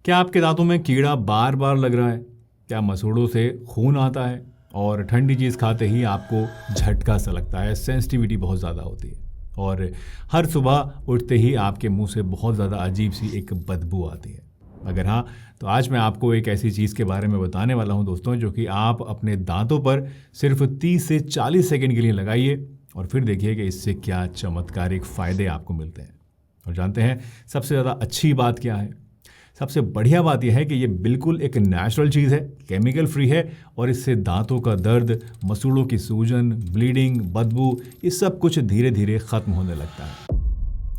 क्या आपके दांतों में कीड़ा बार बार लग रहा है? क्या मसूड़ों से खून आता है और ठंडी चीज़ खाते ही आपको झटका सा लगता है, सेंसिटिविटी बहुत ज़्यादा होती है और हर सुबह उठते ही आपके मुंह से बहुत ज़्यादा अजीब सी एक बदबू आती है? अगर हाँ, तो आज मैं आपको एक ऐसी चीज़ के बारे में बताने वाला हूं दोस्तों, जो कि आप अपने दांतों पर सिर्फ 30 से 40 सेकंड के लिए लगाइए और फिर देखिए कि इससे क्या चमत्कारिक फ़ायदे आपको मिलते हैं। और जानते हैं सबसे ज़्यादा अच्छी बात क्या है? सबसे बढ़िया बात यह है कि ये बिल्कुल एक नेचुरल चीज़ है, केमिकल फ्री है और इससे दांतों का दर्द, मसूड़ों की सूजन, ब्लीडिंग, बदबू, ये सब कुछ धीरे धीरे ख़त्म होने लगता है।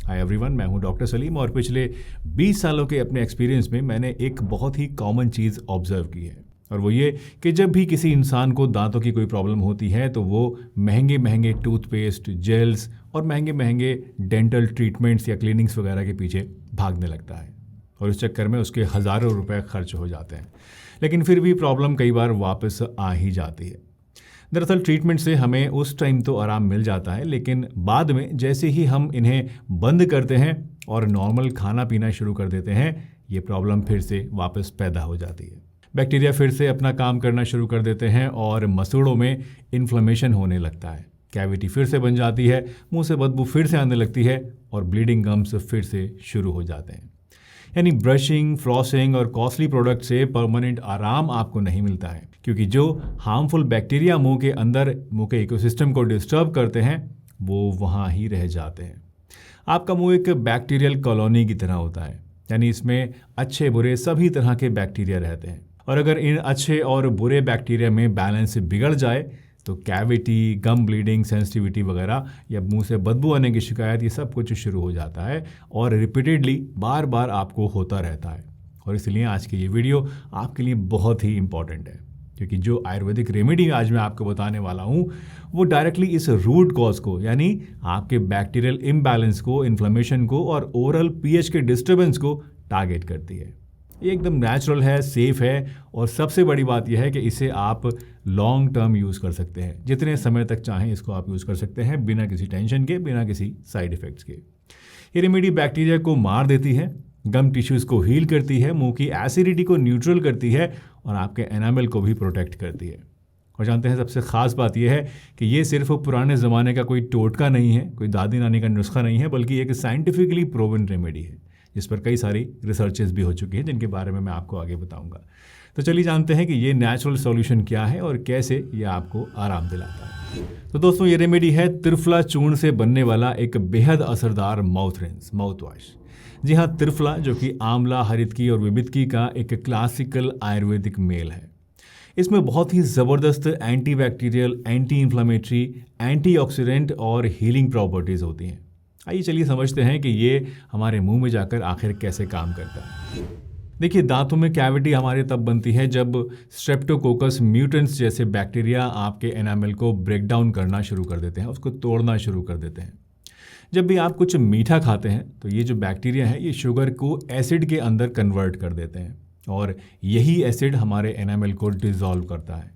हाय एवरीवन, मैं हूं डॉक्टर सलीम और पिछले 20 सालों के अपने एक्सपीरियंस में मैंने एक बहुत ही कॉमन चीज़ ऑब्जर्व की है और वो ये कि जब भी किसी इंसान को दांतों की कोई प्रॉब्लम होती है तो वो महंगे महंगे टूथपेस्ट, जेल्स और महंगे महंगे डेंटल ट्रीटमेंट्स या क्लीनिंग्स वगैरह के पीछे भागने लगता है और इस चक्कर में उसके हज़ारों रुपए खर्च हो जाते हैं। लेकिन फिर भी प्रॉब्लम कई बार वापस आ ही जाती है। दरअसल ट्रीटमेंट से हमें उस टाइम तो आराम मिल जाता है, लेकिन बाद में जैसे ही हम इन्हें बंद करते हैं और नॉर्मल खाना पीना शुरू कर देते हैं, ये प्रॉब्लम फिर से वापस पैदा हो जाती है। बैक्टीरिया फिर से अपना काम करना शुरू कर देते हैं और मसूड़ों में इन्फ्लेमेशन होने लगता है, कैविटी फिर से बन जाती है, मुंह से बदबू फिर से आने लगती है और ब्लीडिंग गम्स फिर से शुरू हो जाते हैं। यानी ब्रशिंग, फ्लॉसिंग और कॉस्टली प्रोडक्ट से परमानेंट आराम आपको नहीं मिलता है, क्योंकि जो हार्मफुल बैक्टीरिया मुंह के अंदर मुंह के इकोसिस्टम को डिस्टर्ब करते हैं वो वहाँ ही रह जाते हैं। आपका मुंह एक बैक्टीरियल कॉलोनी की तरह होता है, यानी इसमें अच्छे बुरे सभी तरह के बैक्टीरिया रहते हैं और अगर इन अच्छे और बुरे बैक्टीरिया में बैलेंस बिगड़ जाए तो कैविटी, गम ब्लीडिंग, सेंसिटिविटी वगैरह या मुंह से बदबू आने की शिकायत, ये सब कुछ शुरू हो जाता है और रिपीटेडली बार बार आपको होता रहता है। और इसलिए आज की ये वीडियो आपके लिए बहुत ही इंपॉर्टेंट है, क्योंकि जो आयुर्वेदिक रेमेडी आज मैं आपको बताने वाला हूँ वो डायरेक्टली इस रूट कॉज को, यानी आपके बैक्टीरियल इम्बैलेंस को, इन्फ्लेमेशन को और ओरल पीएच के डिस्टर्बेंस को टारगेट करती है। ये एकदम नेचुरल है, सेफ है और सबसे बड़ी बात यह है कि इसे आप लॉन्ग टर्म यूज़ कर सकते हैं। जितने समय तक चाहें इसको आप यूज़ कर सकते हैं, बिना किसी टेंशन के, बिना किसी साइड इफ़ेक्ट्स के। ये रेमेडी बैक्टीरिया को मार देती है, गम टिश्यूज़ को हील करती है, मुंह की एसिडिटी को न्यूट्रल करती है और आपके एनामल को भी प्रोटेक्ट करती है। और जानते हैं सबसे ख़ास बात यह है कि ये सिर्फ पुराने ज़माने का कोई टोटका नहीं है, कोई दादी नानी का नुस्खा नहीं है, बल्कि एक साइंटिफिकली प्रूवन रेमेडी है जिस पर कई सारी रिसर्चेस भी हो चुकी हैं, जिनके बारे में मैं आपको आगे बताऊंगा। तो चलिए जानते हैं कि ये नेचुरल सॉल्यूशन क्या है और कैसे ये आपको आराम दिलाता है। तो दोस्तों, ये रेमेडी है त्रिफला चूर्ण से बनने वाला एक बेहद असरदार माउथ रिंस, माउथ वॉश। जी हाँ, त्रिफला जो कि आंवला, हरितकी और विबितकी का एक क्लासिकल आयुर्वेदिक मेल है। इसमें बहुत ही ज़बरदस्त anti bacterial, anti inflammatory, antioxidant और हीलिंग प्रॉपर्टीज़ होती हैं। आइए चलिए समझते हैं कि ये हमारे मुंह में जाकर आखिर कैसे काम करता है। देखिए, दांतों में कैविटी हमारे तब बनती है जब स्ट्रेप्टोकोकस म्यूटेंट्स जैसे बैक्टीरिया आपके एनामल को ब्रेक डाउन करना शुरू कर देते हैं, उसको तोड़ना शुरू कर देते हैं। जब भी आप कुछ मीठा खाते हैं तो ये जो बैक्टीरिया है ये शुगर को एसिड के अंदर कन्वर्ट कर देते हैं और यही एसिड हमारे एनामल को डिसॉल्व करता है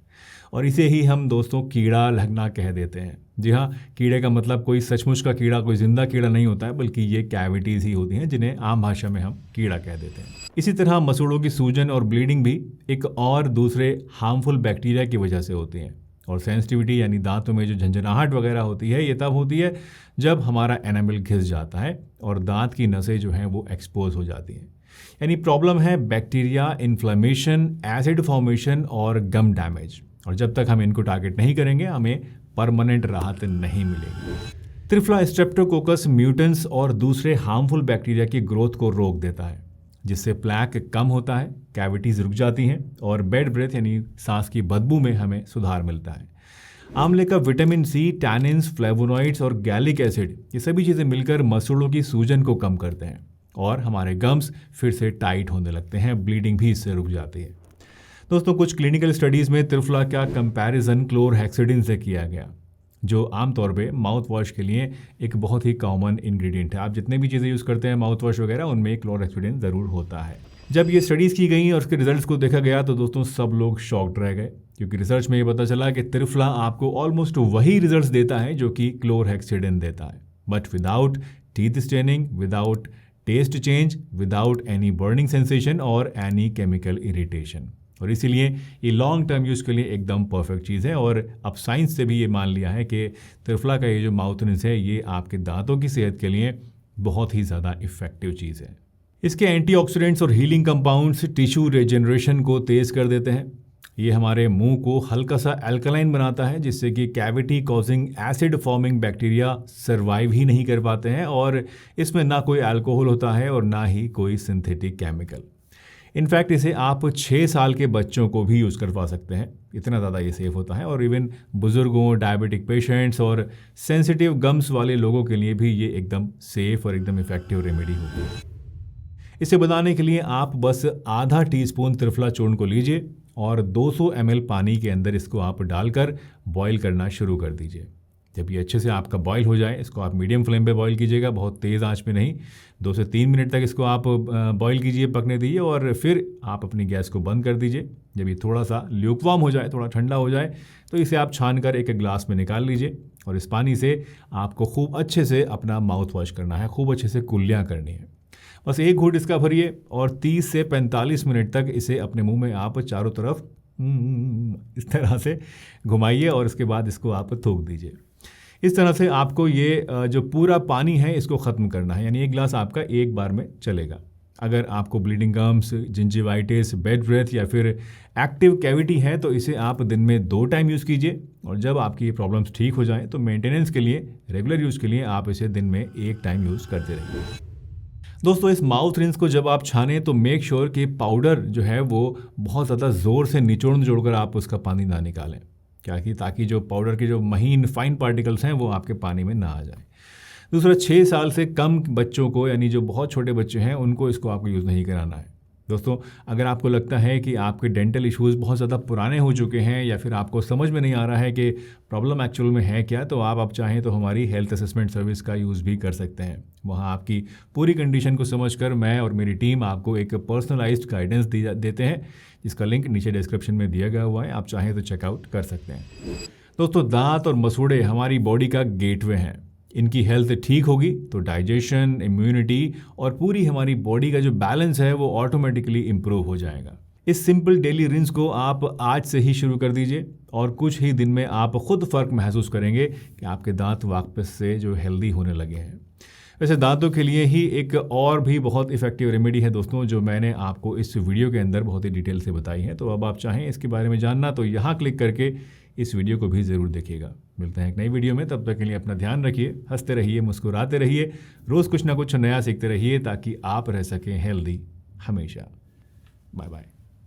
और इसे ही हम दोस्तों कीड़ा लगना कह देते हैं। जी हाँ, कीड़े का मतलब कोई सचमुच का कीड़ा, कोई जिंदा कीड़ा नहीं होता है, बल्कि ये कैविटीज़ ही होती हैं जिन्हें आम भाषा में हम कीड़ा कह देते हैं। इसी तरह मसूड़ों की सूजन और ब्लीडिंग भी एक और दूसरे हार्मफुल बैक्टीरिया की वजह से होती हैं। और सेंसिटिविटी यानी दांतों में जो झंझनाहट वगैरह होती है, ये तब होती है जब हमारा एनामल घिस जाता है और दांत की नसें जो हैं वो एक्सपोज हो जाती हैं। यानी प्रॉब्लम है बैक्टीरिया, इन्फ्लेमेशन, एसिड फॉर्मेशन और गम डैमेज। और जब तक हम इनको टारगेट नहीं करेंगे हमें परमानेंट राहत नहीं मिलेगी। त्रिफला स्ट्रेप्टोकोकस म्यूटेंट्स और दूसरे हार्मफुल बैक्टीरिया की ग्रोथ को रोक देता है, जिससे प्लैक कम होता है, कैविटीज रुक जाती हैं और बैड ब्रेथ यानी सांस की बदबू में हमें सुधार मिलता है। आंवले का विटामिन सी, टैनिन्स, फ्लेवोनॉइड्स और गैलिक एसिड, ये सभी चीज़ें मिलकर मसूड़ों की सूजन को कम करते हैं और हमारे गम्स फिर से टाइट होने लगते हैं, ब्लीडिंग भी इससे रुक जाती है। दोस्तों, कुछ क्लिनिकल स्टडीज़ में त्रिफला का कंपैरिजन क्लोरहेक्सिडिन से किया गया, जो आमतौर पे माउथ वॉश के लिए एक बहुत ही कॉमन इंग्रेडिएंट है। आप जितने भी चीज़ें यूज़ करते हैं माउथ वॉश वगैरह, उनमें क्लोरहेक्सिडिन ज़रूर होता है। जब ये स्टडीज़ की गई और उसके रिजल्ट्स को देखा गया तो दोस्तों सब लोग शॉक्ड रह गए, क्योंकि रिसर्च में ये पता चला कि त्रिफला आपको ऑलमोस्ट वही रिजल्ट्स देता है जो कि क्लोरहेक्सिडिन देता है, but without teeth staining, without taste change without any burning sensation और एनी केमिकल इरिटेशन। और इसीलिए ये लॉन्ग टर्म यूज़ के लिए एकदम परफेक्ट चीज़ है। और अब साइंस से भी ये मान लिया है कि त्रिफला का ये जो माउथ रिंस है ये आपके दांतों की सेहत के लिए बहुत ही ज़्यादा इफ़ेक्टिव चीज़ है। इसके एंटीऑक्सीडेंट्स और हीलिंग कंपाउंड्स टिश्यू रिजेनरेशन को तेज़ कर देते हैं। ये हमारे मुंह को हल्का सा अल्कलाइन बनाता है, जिससे कि cavity causing acid forming bacteria survive ही नहीं कर पाते हैं। और इसमें ना कोई अल्कोहल होता है और ना ही कोई सिंथेटिक केमिकल। इनफैक्ट इसे आप 6 साल के बच्चों को भी यूज़ करवा सकते हैं, इतना ज़्यादा ये सेफ़ होता है। और इवन बुज़ुर्गों, डायबिटिक पेशेंट्स और सेंसिटिव गम्स वाले लोगों के लिए भी ये एकदम सेफ़ और एकदम इफ़ेक्टिव रेमेडी होती है। इसे बनाने के लिए आप बस आधा टीस्पून त्रिफला चूर्ण को लीजिए और 200 ml पानी के अंदर इसको आप डालकर बॉईल करना शुरू कर दीजिए। जब ये अच्छे से आपका बॉईल हो जाए, इसको आप मीडियम फ्लेम पे बॉईल कीजिएगा, बहुत तेज़ आंच पे नहीं। 2 से 3 मिनट तक इसको आप बॉईल कीजिए, पकने दीजिए और फिर आप अपनी गैस को बंद कर दीजिए। जब ये थोड़ा सा ल्यूकवार्म हो जाए, थोड़ा ठंडा हो जाए, तो इसे आप छान कर एक गिलास में निकाल लीजिए। और इस पानी से आपको खूब अच्छे से अपना माउथ वॉश करना है, खूब अच्छे से कुल्लियाँ करनी है। बस एक घूंट इसका भरिए और 30 से 45 मिनट तक इसे अपने मुंह में आप चारों तरफ इस तरह से घुमाइए और इसके बाद इसको आप थूक दीजिए। इस तरह से आपको ये जो पूरा पानी है इसको ख़त्म करना है, यानी एक गिलास आपका एक बार में चलेगा। अगर आपको bleeding gums, gingivitis, bad breath या फिर एक्टिव कैविटी है तो इसे आप दिन में 2 टाइम यूज़ कीजिए। और जब आपकी ये प्रॉब्लम्स ठीक हो जाएं तो मेंटेनेंस के लिए, रेगुलर यूज़ के लिए आप इसे दिन में 1 टाइम यूज़ करते रहिए। दोस्तों, इस माउथ रिंस को जब आप छानें तो मेक श्योर कि पाउडर जो है वो बहुत ज़्यादा ज़ोर से निचोड़ कर आप उसका पानी ना निकालें, क्या कि ताकि जो पाउडर के जो महीन फाइन पार्टिकल्स हैं वो आपके पानी में ना आ जाए। दूसरा, 6 साल से कम बच्चों को, यानी जो बहुत छोटे बच्चे हैं, उनको इसको आपको यूज़ नहीं कराना है। दोस्तों, अगर आपको लगता है कि आपके डेंटल इश्यूज़ बहुत ज़्यादा पुराने हो चुके हैं या फिर आपको समझ में नहीं आ रहा है कि प्रॉब्लम एक्चुअल में है क्या, तो आप चाहें तो हमारी हेल्थ असेसमेंट सर्विस का यूज़ भी कर सकते हैं। वहाँ आपकी पूरी कंडीशन को समझकर मैं और मेरी टीम आपको एक पर्सनलाइज्ड गाइडेंस देते हैं, जिसका लिंक नीचे डिस्क्रिप्शन में दिया गया हुआ है, आप चाहें तो चेकआउट कर सकते हैं। दोस्तों, दांत और मसूड़े हमारी बॉडी का गेटवे हैं। इनकी हेल्थ ठीक होगी तो डाइजेशन, इम्यूनिटी और पूरी हमारी बॉडी का जो बैलेंस है वो ऑटोमेटिकली इम्प्रूव हो जाएगा। इस सिंपल डेली रिंस को आप आज से ही शुरू कर दीजिए और कुछ ही दिन में आप खुद फ़र्क महसूस करेंगे कि आपके दांत वापस से जो हेल्दी होने लगे हैं। वैसे दांतों के लिए ही एक और भी बहुत इफ़ेक्टिव रेमेडी है दोस्तों, जो मैंने आपको इस वीडियो के अंदर बहुत ही डिटेल से बताई है। तो अब आप चाहें इसके बारे में जानना तो यहाँ क्लिक करके इस वीडियो को भी ज़रूर देखिएगा। मिलते हैं एक नई वीडियो में, तब तक के लिए अपना ध्यान रखिए, हंसते रहिए, मुस्कुराते रहिए, रोज़ कुछ ना कुछ नया सीखते रहिए ताकि आप रह सकें हेल्दी हमेशा। Bye bye.